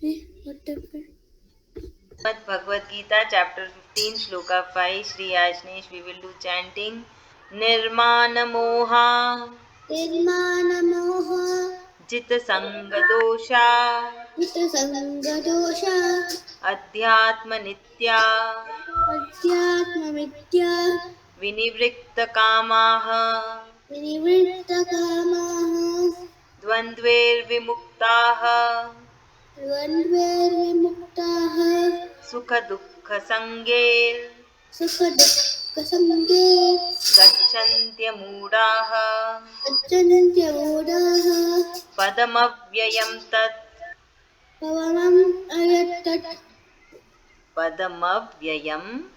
What happened? Srimad Bhagwad Gita, Chapter-15, Sloka 5, Shri Ajnesh, we will do chanting. Nirmana Moha, Nirmanamoha Jita Sanga Dosha, Vitasangadosha Adhyatma Nitya, Adhyatmamitya Vinivritta Kamaha, Vinivrittakamaha Dvandver Vimuktaha, Dvandvairvimuktaha Sukha Dukha Sangir, Sukhadukkhasange Gacchantya Moodaha, Acchantyamudaha Padamavyayam Tat, Pavamam ayattat Padamavyayam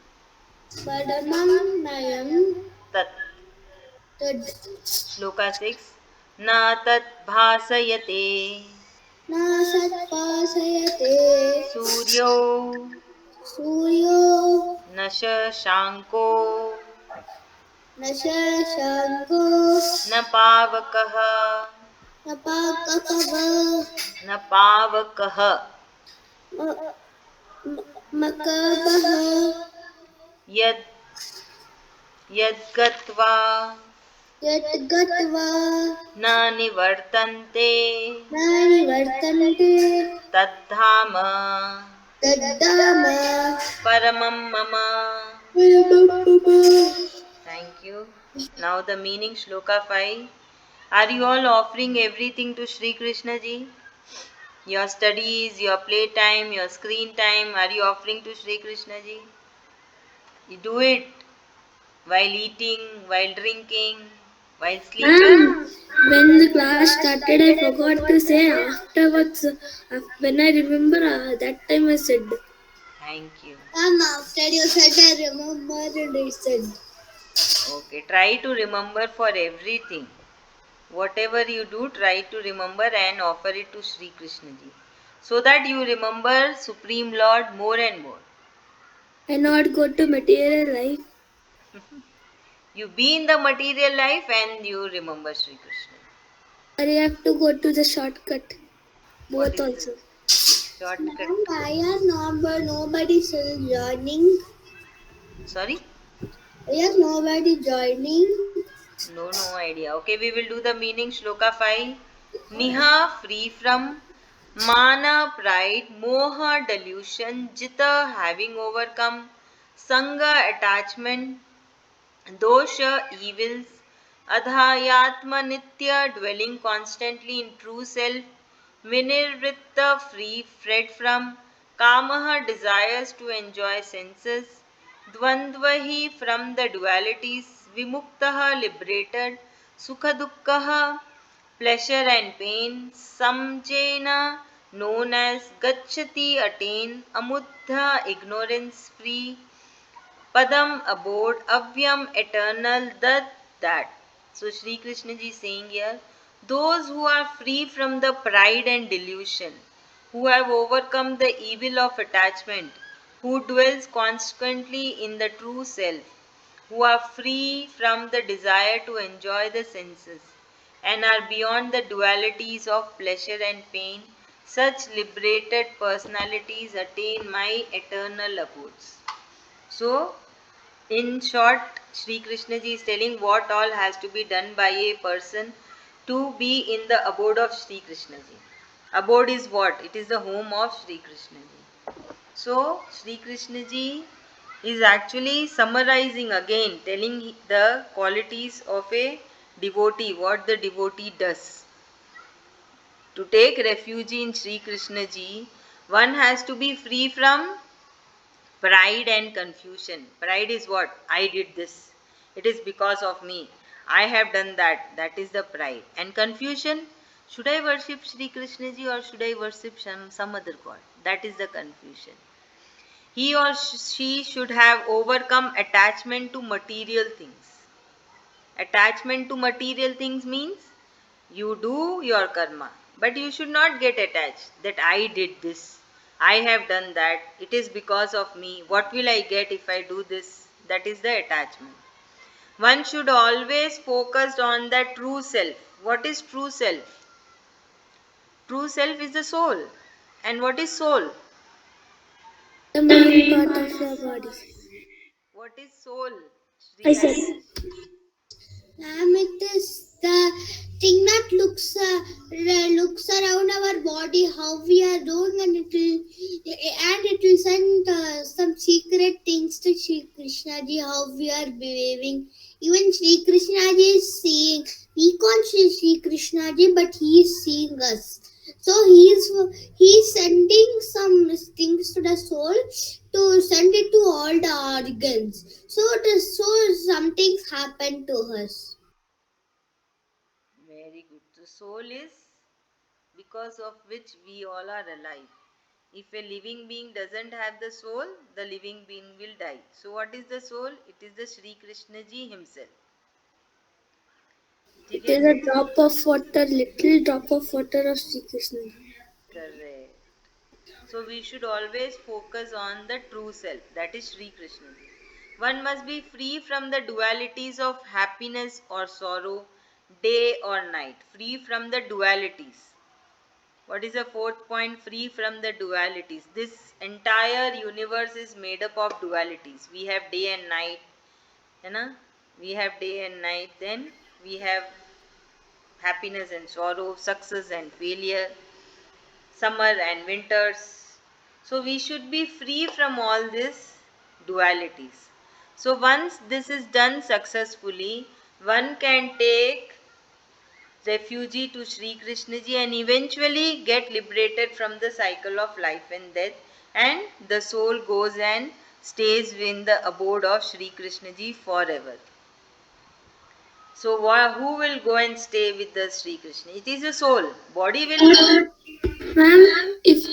Padamam nayam Tat. tad Sloka 6. Na tat bhasayate Nasatpasayate Suryo Suryo na shashanko Nashashanko na pavakaha Napakakava na pavakaha Makabaha yad yadgatva Yatgatva na nivartante Nani Vartante tadhama Taddama paramam mama. Payamapapa. Thank you. Now the meaning, Shloka 5. Are you all offering everything to Sri Krishna ji? Your studies, your playtime, your screen time, are you offering to Sri Krishna ji? You do it while eating, while drinking, while sleeping. Ma'am, when the class started, I forgot to say afterwards. When I remember, that time I said. Thank you. Ma'am, after you said, I remembered and I said. Okay, try to remember for everything. Whatever you do, try to remember and offer it to Sri Krishna ji. So that you remember Supreme Lord more and more. And not go to material life. You be in the material life and you remember Sri Krishna. Or you have to go to the shortcut. What Both is the also. shortcut? Ma'am, why are nobody still joining? Sorry? Why is nobody joining? No idea. Okay, we will do the meaning. Shloka 5. Niha, free from mana, pride, moha, delusion, jita, having overcome, sanga, attachment, dosha, evils, adhayatma, nitya, dwelling constantly in true self, vinirvritta, free, fled from, kamaha, desires to enjoy senses, dvandvahi, from the dualities, vimuktaha, liberated, sukha dukkhaha, pleasure and pain, samjena, known as gacchati, attain, amudha, ignorance free, Padam, abode, Avyam, eternal, that. So Sri Krishna ji is saying here, those who are free from the pride and delusion, who have overcome the evil of attachment, who dwells constantly in the true self, who are free from the desire to enjoy the senses, and are beyond the dualities of pleasure and pain, such liberated personalities attain my eternal abodes. So, in short, Sri Krishna ji is telling what all has to be done by a person to be in the abode of Sri Krishna ji. Abode is what? It is the home of Sri Krishna ji. So, Sri Krishna ji is actually summarizing again, telling the qualities of a devotee, what the devotee does. To take refuge in Sri Krishna ji, one has to be free from pride and confusion. Pride is what? I did this. It is because of me. I have done that. That is the pride. And confusion, should I worship Sri Krishna ji or should I worship some other god? That is the confusion. He or she should have overcome attachment to material things. Attachment to material things means you do your karma, but you should not get attached that I did this, I have done that, it is because of me. What will I get if I do this? That is the attachment. One should always focus on the true self. What is true self? True self is the soul. And what is soul? The main part of your body. What is soul, I Shri? said. It is the thing that looks around our body, how we are doing, and it will send some secret things to Sri Krishna ji, how we are behaving. Even Sri Krishna ji is seeing. We can't see Sri Krishna ji, but he is seeing us. So he's sending some things to the soul to send it to all the organs. So some things happen to us. Very good. So, soul is because of which we all are alive. If a living being doesn't have the soul, the living being will die. So, what is the soul? It is the Sri Krishna ji himself. It ठीक है? is a drop of water, little drop of water of Sri Krishna. Correct. So we should always focus on the true self, that is Sri Krishna. One must be free from the dualities of happiness or sorrow, day or night. Free from the dualities. What is the fourth point? Free from the dualities. This entire universe is made up of dualities. We have day and night. You know? We have day and night. Then we have happiness and sorrow, success and failure, summer and winters. So we should be free from all these dualities. So once this is done successfully, one can take refugee to Sri Krishna ji and eventually get liberated from the cycle of life and death, and the soul goes and stays in the abode of Sri Krishna ji forever. So who will go and stay with the Sri Krishna? It is the soul. Body will go. Ma'am, if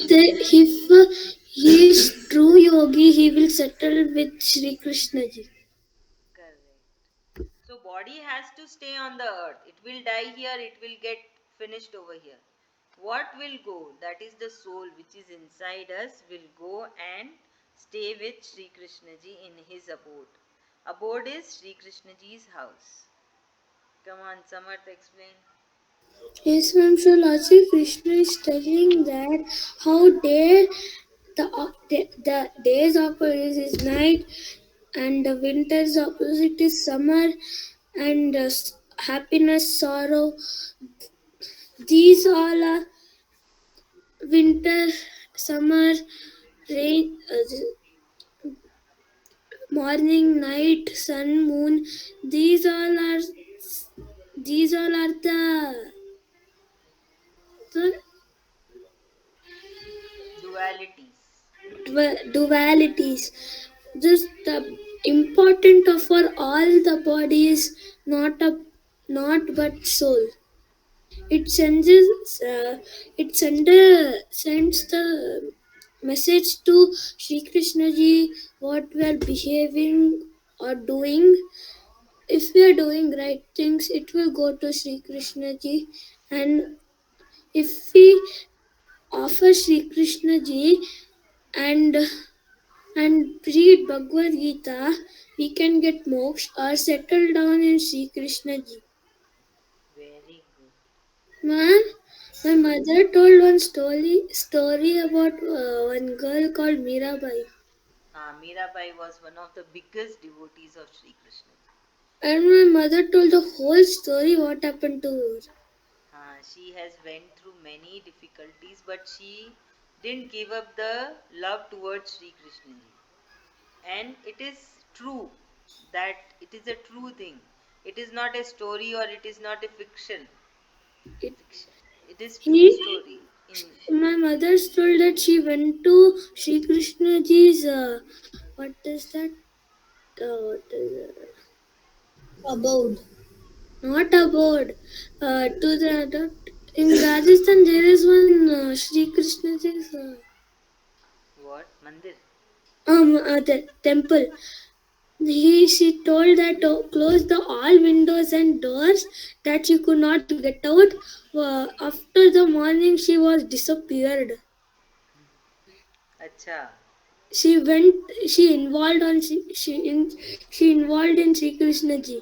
he is true yogi, he will settle with Sri Krishna ji. Correct. So body has to stay on the earth. It will die here, it will get finished over here. What will go? That is the soul which is inside us will go and stay with Sri Krishna ji in his abode. Abode is Sri Krishna ji's house. Come on, Samarth, explain. Yes, ma'am. So Lord Sri Krishna is telling that how the day's opposite is night, and the winter's opposite is summer, and happiness, sorrow. These all are winter, summer, rain, morning, night, sun, moon. These all are these all are the Dualities. dualities. Just the important of for all the body is not but soul. It sends sends the message to Sri Krishna ji what we are behaving or doing. If we are doing right things, it will go to Sri Krishna ji, and if we offer Sri Krishna ji and read Bhagwad Gita, we can get moksha or settle down in Sri Krishna ji. Very good. Man, my mother told one story about one girl called Mirabai. Mirabai was one of the biggest devotees of Sri Krishna. And my mother told the whole story what happened to her. She has went through many difficulties, but she didn't give up the love towards Sri Krishna ji. And it is true that it is a true thing. It is not a story or it is not a fiction. It, Fiction. It is true he, story. In my mother told that she went to Sri Krishna ji's what is that? What is it? Abode. Not abode. In Rajasthan there is one Sri Krishna ji's what mandir? the temple. She told that to close the all windows and doors that she could not get out. After the morning, she was disappeared. Acha. She went. She involved on. She involved in Sri Krishna ji.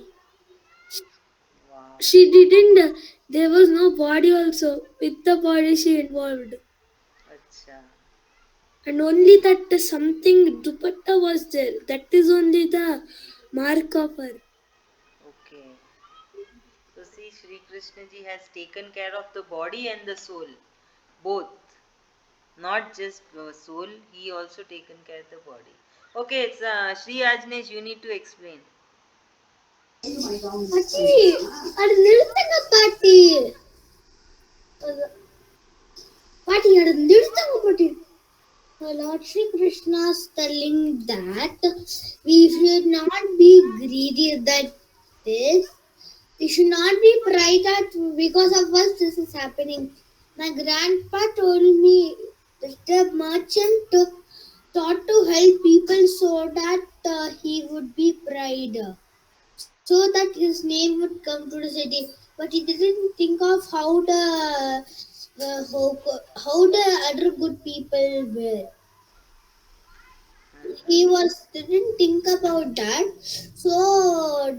Wow. She didn't. There was no body also. With the body, she involved. Acha. and only that something dupatta was there. That is only the mark of her. Okay. So see, Sri Krishna ji has taken care of the body and the soul, both. Not just soul, he also taken care of the body. Okay, it's Sri Ajnesh, you need to explain. ಅಜ್ಜಿ ಅದು ನಿಲ್ತಂಗ ಪಾಟಿ ಪಾಟಿ ಅದು ನಿಲ್ತಂಗ ಪಾಟಿ Lord Shri Krishna is telling that we should not be greedy that this we should not be pride that because of us this is happening. My grandpa told me that the merchant thought to help people so that he would be pride, so that his name would come to the city. But he didn't think of how the other good people were. He was didn't think about that, so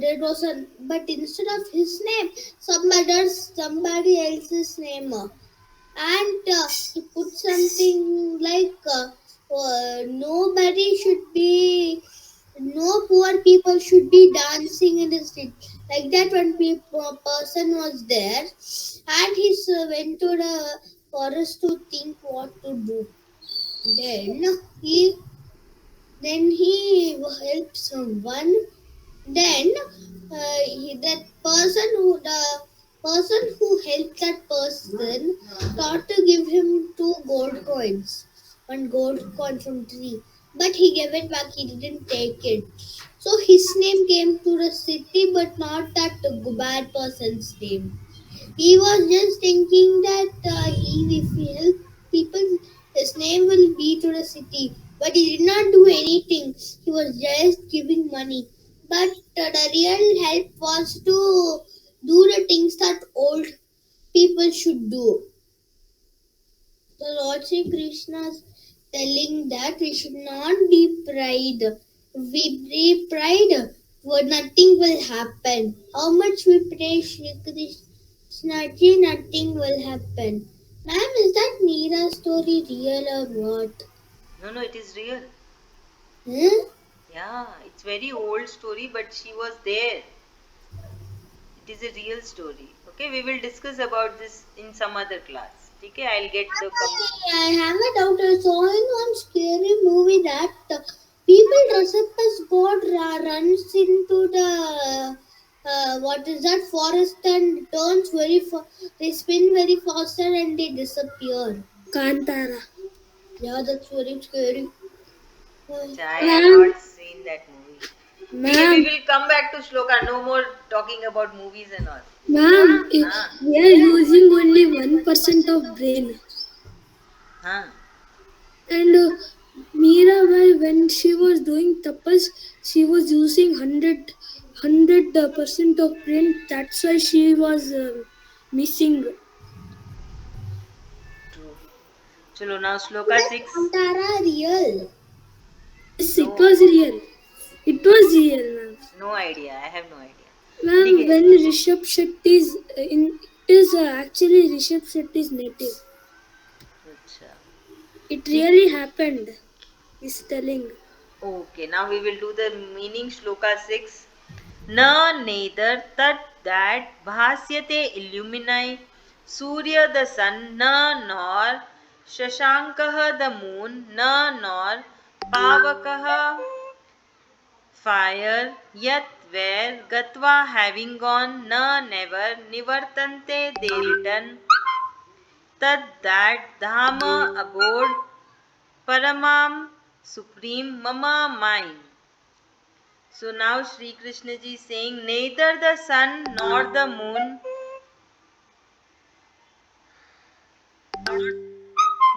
there was a but instead of his name somebody else's name, and he put something like nobody should be no poor people should be dancing in the street like that. One person was there, and he went to the forest to think what to do. then he he helped someone. Then that person who helped that person thought to give him two gold coins, one gold coin from tree, but he gave it back. He didn't take it, so his name came to the city, but not that bad person's name. He was just thinking that if he help people, his name will be to the city. But he did not do anything. He was just giving money. But the real help was to do the things that old people should do. The Lord Sri Krishna is telling that we should not be pride. If we be pride, well, nothing will happen. How much we pray Sri Krishna ji, nothing will happen. Ma'am, is that Meera story real or what? No, no, it is real. Huh? Yeah, it's very old story, but she was there. It is a real story. Okay, we will discuss about this in some other class. Okay, I'll get the I have a doubt. I saw in one scary movie that people dress up as God runs into the what is that forest and turns very they spin very faster and they disappear. Kantara. Yeah, that's very scary. Uh, Acha, I have Ma'am, not seen that movie. Okay, we ma'am, will come back to Sloka. No more talking about movies and all. ma'am, Huh? we are using only 1% of brain. Huh? And Mirabai, when she was doing tapas, she was using 100% of brain. That's why she was missing. True. Chalo, now is Sloka that 6. Kantara real? Yes, it No, was real. It was real, ma'am. no idea. I have no idea. Ma'am, Okay. when Rishabh Shetty's in, it is actually Rishabh Shetty's native. Acha. It ठीक. really happened. He's telling. Okay, now we will do the meaning Shloka 6. Na neither tat that bhasyate illumini Surya the sun, na nor Shashankaha the moon, na nor Pavakaha fire, yet where Gatva having gone, na never Nivartante they return, tat that Dhama abode Paramam supreme mama mine. So now Sri Krishna ji is saying neither the sun nor the moon,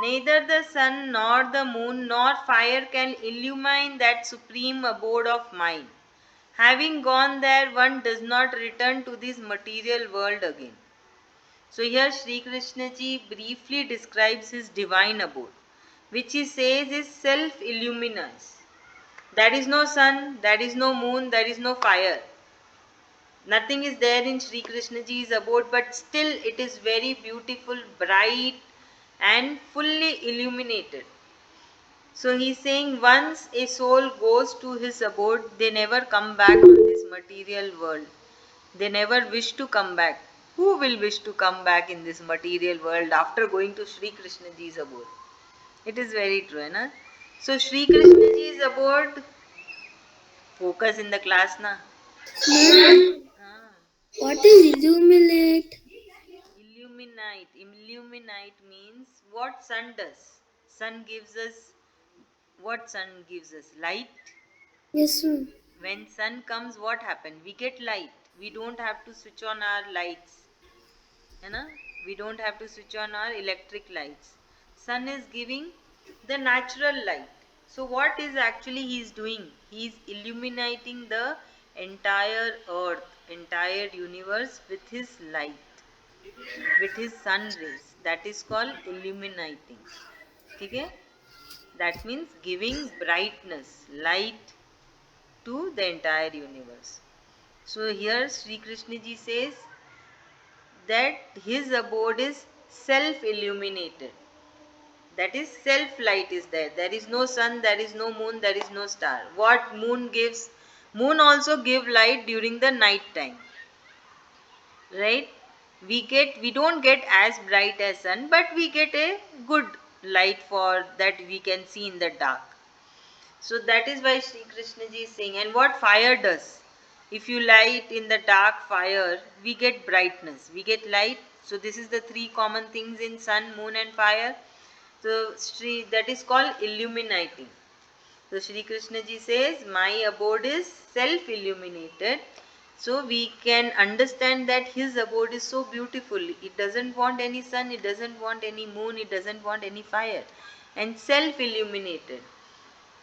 neither the sun nor the moon nor fire can illumine that supreme abode of mine. Having gone there, one does not return to this material world again. So here Sri Krishna ji briefly describes his divine abode, which he says is self-illuminous. There is no sun, there is no moon, there is no fire. Nothing is there in Sri Krishna ji's abode, but still it is very beautiful, bright, and fully illuminated. So he's saying once a soul goes to his abode, they never come back on this material world. They never wish to come back. Who will wish to come back in this material world after going to Sri Krishna ji's abode? It is very true, na? So Sri Krishna ji's abode, focus in the class, na? Ma'am, Ah. what is illuminate? Illuminate. Illuminate means what sun does. Sun gives us what sun gives us? Light. Yes, ma'am. When sun comes, what happen? We get light. We don't have to switch on our lights. You know? We don't have to switch on our electric lights. Sun is giving the natural light. So what is actually he is doing? He is illuminating the entire earth, entire universe with his light, with his sun rays. That is called illuminating. Okay? That means giving brightness, light to the entire universe. So here Sri Krishna ji says that his abode is self illuminated. That is self light is there. There is no sun, there is no moon, there is no star. What moon gives? Moon also give light during the night time, right? We don't get as bright as sun, but we get a good light for that we can see in the dark. So that is why Sri Krishna ji is saying. And what fire does, if you light in the dark fire, we get brightness, we get light. So this is the three common things in sun, moon and fire. So Sri, that is called illuminating. So Sri Krishna ji says, my abode is self-illuminated. So we can understand that his abode is so beautiful. It doesn't want any sun, it doesn't want any moon, it doesn't want any fire. And self-illuminated.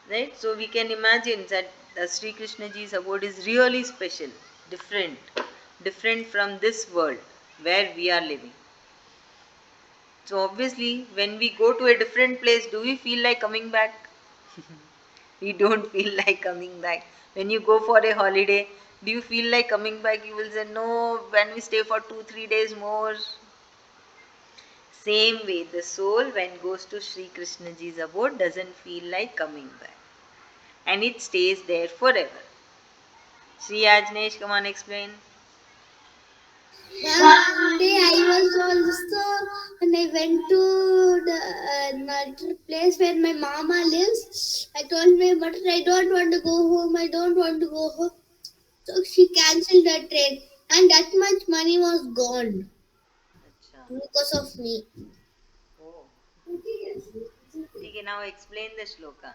Right? So we can imagine that Sri Krishna ji's abode is really special, different, different from this world where we are living. So obviously, when we go to a different place, do we feel like coming back? We don't feel like coming back. When you go for a holiday, do you feel like coming back? You will say, no, when we stay for 2-3 days more. Same way, the soul, when goes to Sri Krishna ji's abode, doesn't feel like coming back. And it stays there forever. Sri Ajnesh, come on, explain. One day I was also when I went to the another place where my mama lives. I told my mother I don't want to go home. I don't want to go home. So she cancelled the train, and that much money was gone Acha. because of me. Oh. Okay, now explain the shloka.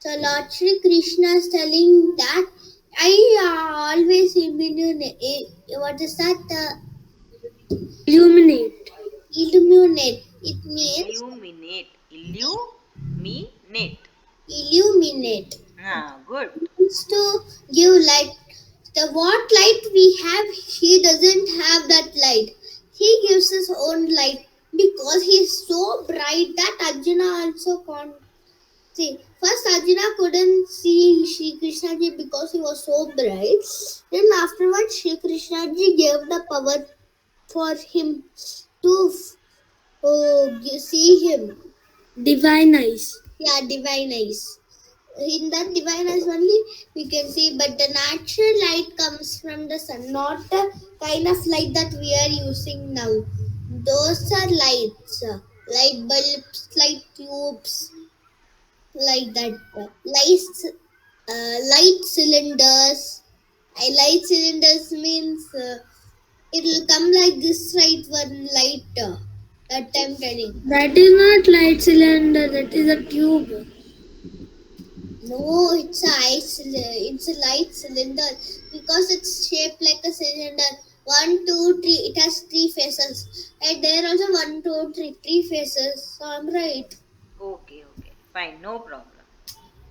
So Lord Shri Krishna is telling that I always illuminate. What is that? Illuminate. Illuminate. It means Illuminate. Illuminate. illuminate. Ah, good. Means to give light. The what light we have, he doesn't have that light. He gives his own light because he is so bright that Arjuna also can't see. First, Arjuna couldn't see Shri Krishna ji because he was so bright. Then afterwards, Shri Krishna ji gave the power for him to see him. Divine eyes. Yeah, divine eyes. In that divine eyes only we can see, but the natural light comes from the sun, not the kind of light that we are using now. Those are lights, light bulbs, light tubes, like that. Lights, light cylinders. Light cylinders means it will come like this, right? One light. That I'm telling. That is not light cylinder, that is a tube. No, it's a light cylinder because it's shaped like a cylinder. One, two, three. It has three faces. And there also one, two, three faces. So I'm right. Okay, okay. Fine, no problem.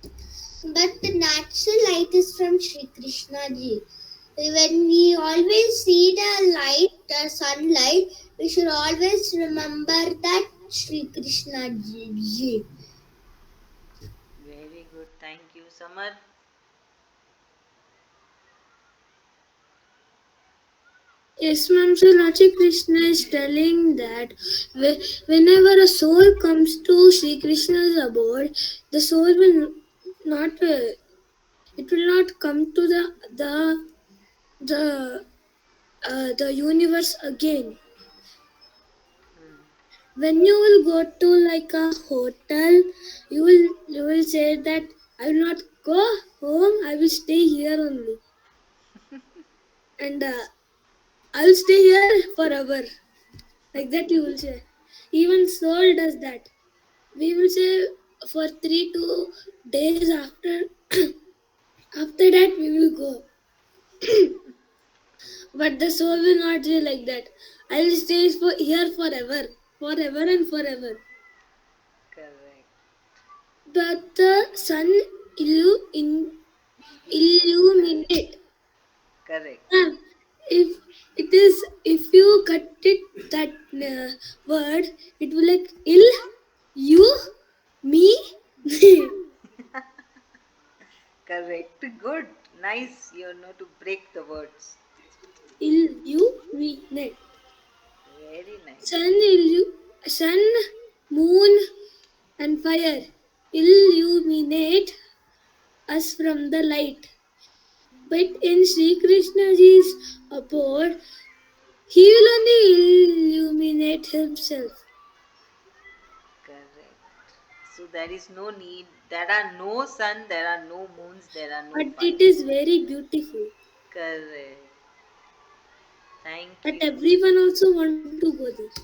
But the natural light is from Sri Krishna ji. When we always see the light, the sunlight, we should always remember that Sri Krishna ji. Very good. Thank you, Samar. Yes, ma'am. So Lord Krishna is telling that whenever a soul comes to Sri Krishna's abode, the soul will not. It will not come to the universe again. Hmm. When you will go to like a hotel, you will say that I will not go home. I will stay here only, and I will stay here forever. Like that, you will say. Even soul does that. We will say for 3 2 days after. After that, we will go. But the soul will not say like that. I will stay for here forever, forever and forever. Correct. But the sun illuminate. Correct. Ah, if it is, if you cut it that word, it will like ill, you, me, Correct. Good. Nice. You know to break the words. illuminate. Very nice. Sun, sun, moon, and fire illuminate us from the light. But in Sri Krishna's abode, he will only illuminate himself. Correct. So there is no need. There are no sun. There are no moons. There are no But it fire. is very beautiful. Correct. Thank That you. everyone also want to go there.